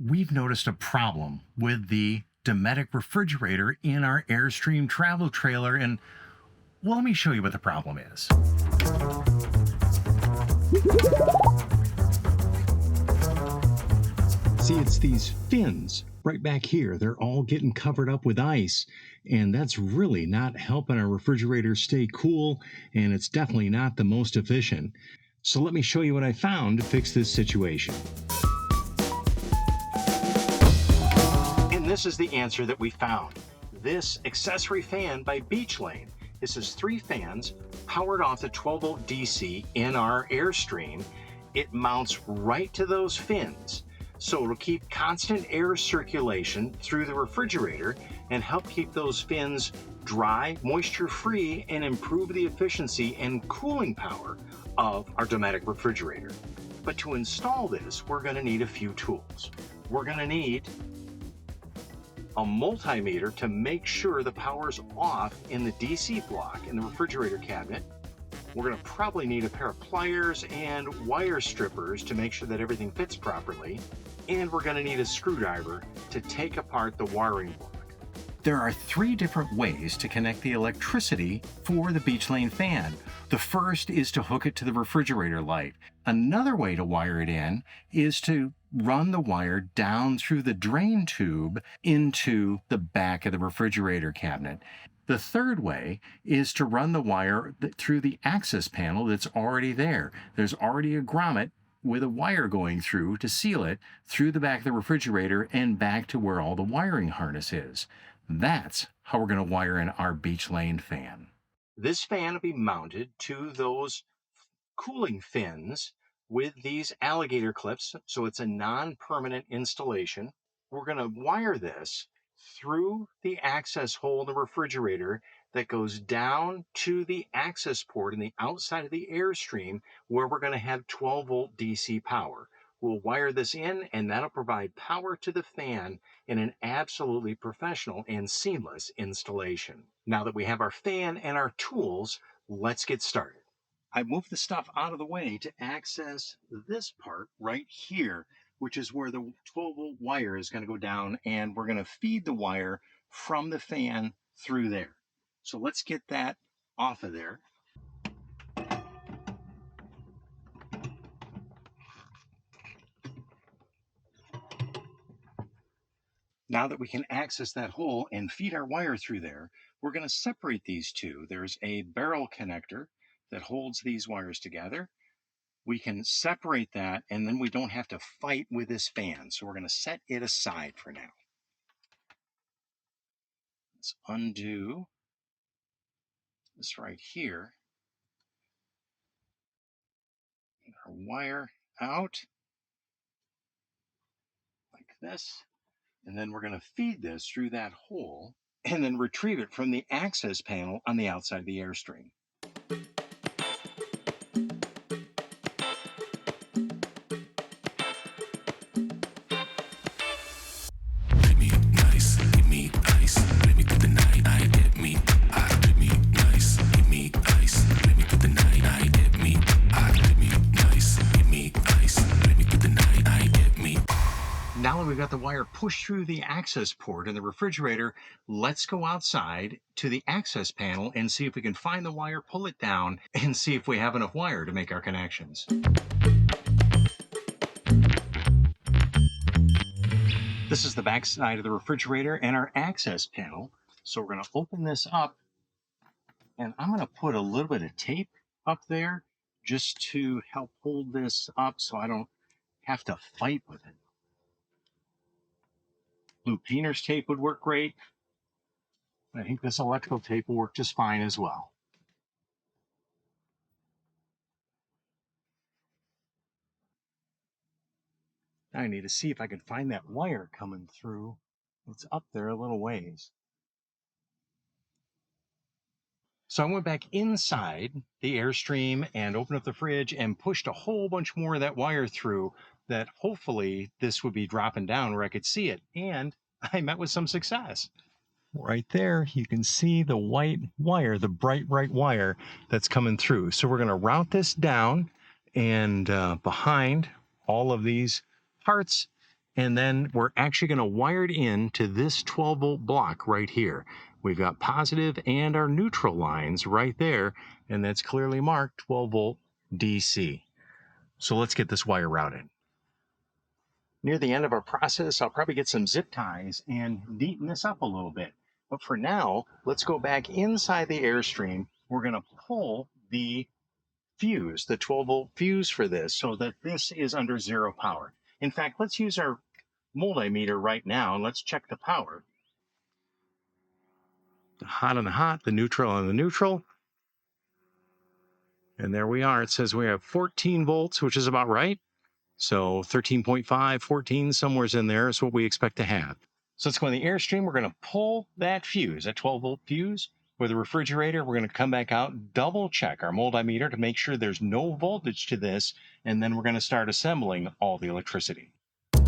we've noticed a problem with the Dometic refrigerator in our Airstream travel trailer, and well, let me show you what the problem is. See, it's these fins right back here. They're all getting covered up with ice, and that's really not helping our refrigerator stay cool, and it's definitely not the most efficient. So let me show you what I found to fix this situation. And this is the answer that we found. This accessory fan by Beech Lane. This is 3 fans powered off the 12-volt DC in our Airstream. It mounts right to those fins, so it'll keep constant air circulation through the refrigerator and help keep those fins dry, moisture-free, and improve the efficiency and cooling power of our Dometic refrigerator. But to install this, we're going to need a few tools. We're going to need a multimeter to make sure the power's off in the DC block in the refrigerator cabinet. We're going to probably need a pair of pliers and wire strippers to make sure that everything fits properly. And we're going to need a screwdriver to take apart the wiring block. There are 3 different ways to connect the electricity for the Beech Lane fan. The first is to hook it to the refrigerator light. Another way to wire it in is to run the wire down through the drain tube into the back of the refrigerator cabinet. The third way is to run the wire through the access panel that's already there. There's already a grommet with a wire going through to seal it through the back of the refrigerator and back to where all the wiring harness is. That's how we're going to wire in our Beech Lane fan. This fan will be mounted to those cooling fins with these alligator clips, so it's a non-permanent installation. We're going to wire this through the access hole in the refrigerator that goes down to the access port in the outside of the Airstream where we're going to have 12-volt DC power. We'll wire this in, and that'll provide power to the fan in an absolutely professional and seamless installation. Now that we have our fan and our tools, let's get started. I moved the stuff out of the way to access this part right here, which is where the 12-volt wire is going to go down, and we're going to feed the wire from the fan through there. So let's get that off of there. Now that we can access that hole and feed our wire through there, we're going to separate these two. There's a barrel connector that holds these wires together. We can separate that, and then we don't have to fight with this fan. So we're going to set it aside for now. Let's undo this right here. Get our wire out like this. And then we're going to feed this through that hole and then retrieve it from the access panel on the outside of the Airstream. Now that we've got the wire pushed through the access port in the refrigerator, let's go outside to the access panel and see if we can find the wire, pull it down, and see if we have enough wire to make our connections. This is the back side of the refrigerator and our access panel. So we're going to open this up, and I'm going to put a little bit of tape up there just to help hold this up so I don't have to fight with it. Blue painter's tape would work great. I think this electrical tape will work just fine as well. Now I need to see if I can find that wire coming through. It's up there a little ways. So I went back inside the Airstream and opened up the fridge and pushed a whole bunch more of that wire through that hopefully this would be dropping down where I could see it. And I met with some success. Right there, you can see the white wire, the bright wire that's coming through. So we're going to route this down and behind all of these parts And then we're actually going to wire it in to this 12-volt block right here. We've got positive and our neutral lines right there, and that's clearly marked 12-volt DC. So let's get this wire routed. Near the end of our process, I'll probably get some zip ties and neaten this up a little bit. But for now, let's go back inside the Airstream. We're going to pull the fuse, the 12-volt fuse for this, so that this is under zero power. In fact, let's use our multimeter right now and let's check the power. The hot on the hot, the neutral on the neutral. And there we are. It says we have 14 volts, which is about right. So 13.5, 14, somewhere's in there is what we expect to have. So let's go in the Airstream. We're going to pull that fuse, that 12-volt fuse. With the refrigerator, we're going to come back out, double check our multimeter to make sure there's no voltage to this, and then we're going to start assembling all the electricity. The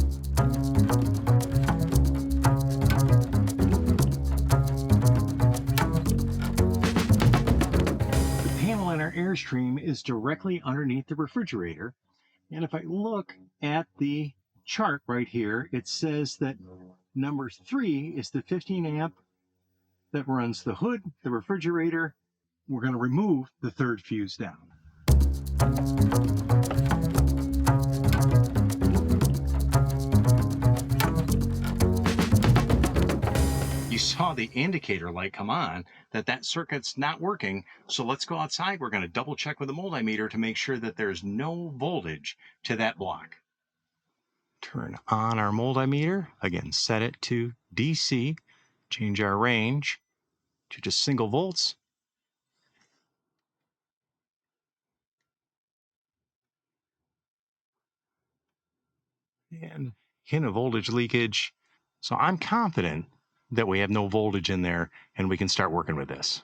panel in our Airstream is directly underneath the refrigerator. And if I look at the chart right here, it says that number 3 is the 15 amp that runs the hood, the refrigerator. We're going to remove the third fuse down. You saw the indicator light come on, that circuit's not working. So let's go outside. We're going to double check with the multimeter to make sure that there's no voltage to that block. Turn on our multimeter. Again, set it to DC. Change our range to just single volts. And hint of voltage leakage. So I'm confident that we have no voltage in there and we can start working with this.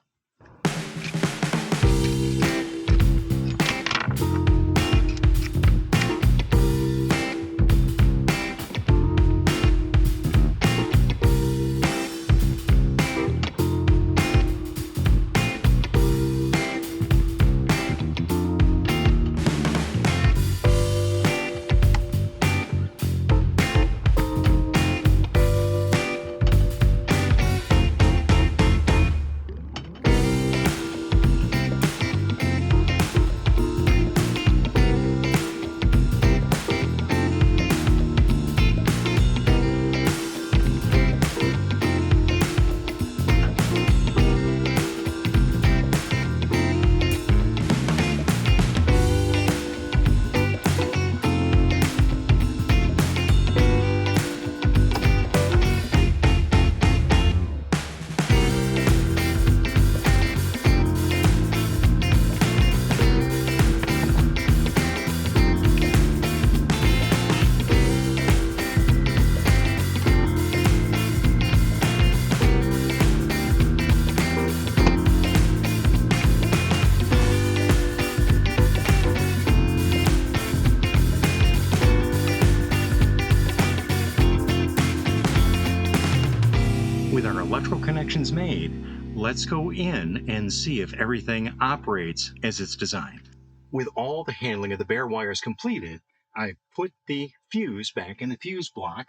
With our electrical connections made, let's go in and see if everything operates as it's designed. With all the handling of the bare wires completed, I put the fuse back in the fuse block.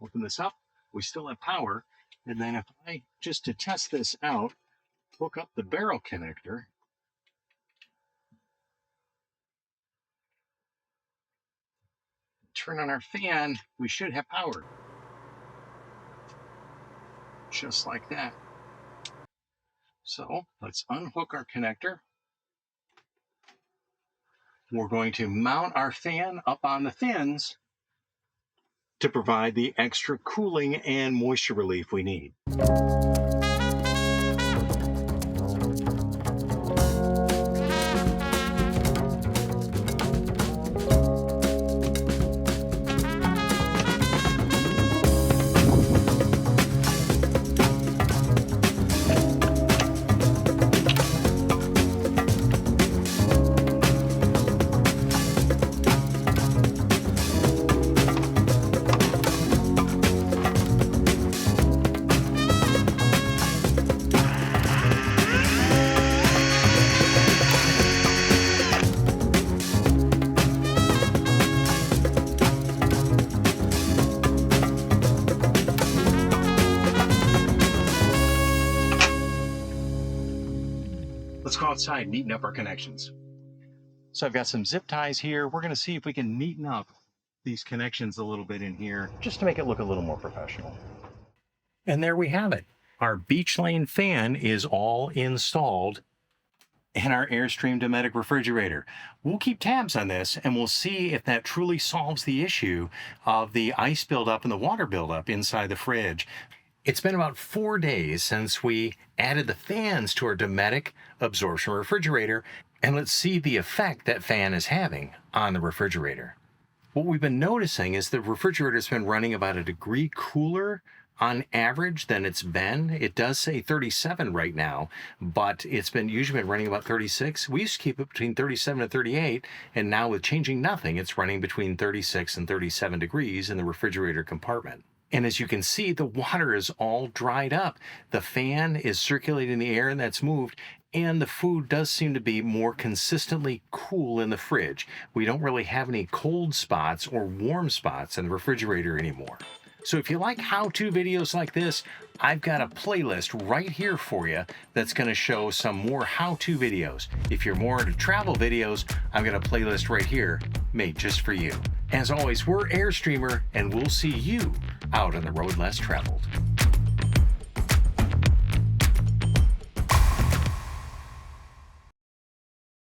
Open this up, we still have power. And then if I, just to test this out, hook up the barrel connector. Turn on our fan, we should have power. Just like that. So let's unhook our connector. We're going to mount our fan up on the fins to provide the extra cooling and moisture relief we need. go outside and neaten up our connections. So I've got some zip ties here. We're going to see if we can neaten up these connections a little bit in here just to make it look a little more professional. And there we have it. Our Beech Lane fan is all installed in our Airstream Dometic refrigerator. We'll keep tabs on this and we'll see if that truly solves the issue of the ice buildup and the water buildup inside the fridge. It's been about 4 days since we added the fans to our Dometic absorption refrigerator, and let's see the effect that fan is having on the refrigerator. What we've been noticing is the refrigerator's been running about a degree cooler on average than it's been. It does say 37 right now, but it's usually been running about 36. We used to keep it between 37 and 38, and now with changing nothing, it's running between 36 and 37 degrees in the refrigerator compartment. And as you can see, the water is all dried up. The fan is circulating the air and that's moved, and the food does seem to be more consistently cool in the fridge. We don't really have any cold spots or warm spots in the refrigerator anymore. So if you like how-to videos like this, I've got a playlist right here for you that's going to show some more how-to videos. If you're more into travel videos, I've got a playlist right here made just for you. As always, we're Airstreamer, and we'll see you out on the road less traveled.